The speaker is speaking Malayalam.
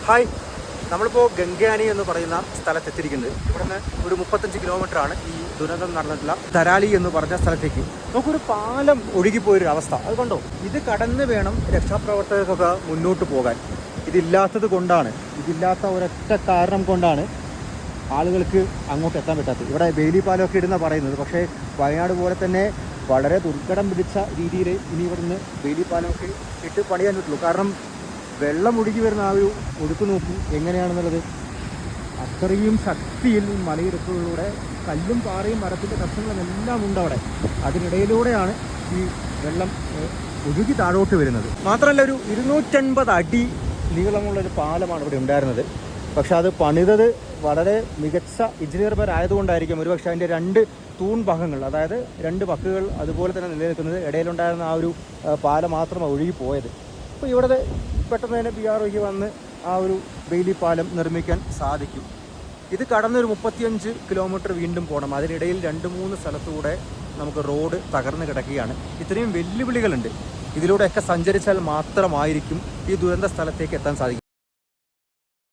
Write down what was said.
ഹായ്, നമ്മളിപ്പോൾ ഗംഗയാനി എന്ന് പറയുന്ന സ്ഥലത്തെത്തിയിരിക്കുന്നത്. ഇവിടെ നിന്ന് ഒരു 35 കിലോമീറ്ററാണ് ഈ ദുരന്തം നടന്നിട്ടുള്ള ധരാലി എന്ന് പറഞ്ഞ സ്ഥലത്തേക്ക്. നമുക്കൊരു പാലം ഒഴുകിപ്പോയൊരു അവസ്ഥ അത് കണ്ടോ. ഇത് കടന്ന് വേണം രക്ഷാപ്രവർത്തകർക്കൊക്കെ മുന്നോട്ട് പോകാൻ. ഇതില്ലാത്തത് കൊണ്ടാണ്, ഇതില്ലാത്ത ഒരൊറ്റ കാരണം കൊണ്ടാണ് ആളുകൾക്ക് അങ്ങോട്ട് എത്താൻ പറ്റാത്തത്. ഇവിടെ വേലി പാലമൊക്കെ ഇടുന്ന പറയുന്നത്, പക്ഷേ വയനാട് പോലെ തന്നെ വളരെ ദുർഘടം പിടിച്ച രീതിയിൽ ഇനി ഇവിടുന്ന് വേലി പാലമൊക്കെ ഇട്ട് പണിയാൻ പറ്റുള്ളൂ. കാരണം വെള്ളം ഒഴുകി വരുന്ന ആ ഒരു ഒഴുക്ക് നോക്കൂ എങ്ങനെയാണെന്നുള്ളത്. അത്രയും ശക്തിയിൽ മലയിടുക്കുകളിലൂടെ കല്ലും പാറയും മരത്തിൻ്റെ കഷ്ണങ്ങളും എല്ലാം ഉണ്ട് അവിടെ. അതിനിടയിലൂടെയാണ് ഈ വെള്ളം ഒഴുകി താഴോട്ട് വരുന്നത്. മാത്രമല്ല, ഒരു 250 അടി നീളമുള്ളൊരു പാലമാണ് ഇവിടെ ഉണ്ടായിരുന്നത്. പക്ഷെ അത് പണിതത് വളരെ മികച്ച എഞ്ചിനീയർമാരായതുകൊണ്ടായിരിക്കും ഒരുപക്ഷെ അതിൻ്റെ 2 തൂൺ ഭാഗങ്ങൾ, അതായത് 2 വക്കുകൾ അതുപോലെ തന്നെ നിലനിൽക്കുന്നത്. ഇടയിലുണ്ടായിരുന്ന ആ ഒരു പാലം മാത്രമാണ് ഒഴുകിപ്പോയത്. അപ്പോൾ ഇവിടെ പെട്ടെന്ന് തന്നെ BROയ്ക്ക് വന്ന് ആ ഒരു വേലി പാലം നിർമ്മിക്കാൻ സാധിക്കും. ഇത് കടന്നൊരു 35 കിലോമീറ്റർ വീണ്ടും പോകണം. അതിനിടയിൽ 2-3 സ്ഥലത്തൂടെ നമുക്ക് റോഡ് തകർന്ന് കിടക്കുകയാണ്. ഇത്രയും വെല്ലുവിളികളുണ്ട്. ഇതിലൂടെയൊക്കെ സഞ്ചരിച്ചാൽ മാത്രമായിരിക്കും ഈ ദുരന്ത സ്ഥലത്തേക്ക് എത്താൻ സാധിക്കും.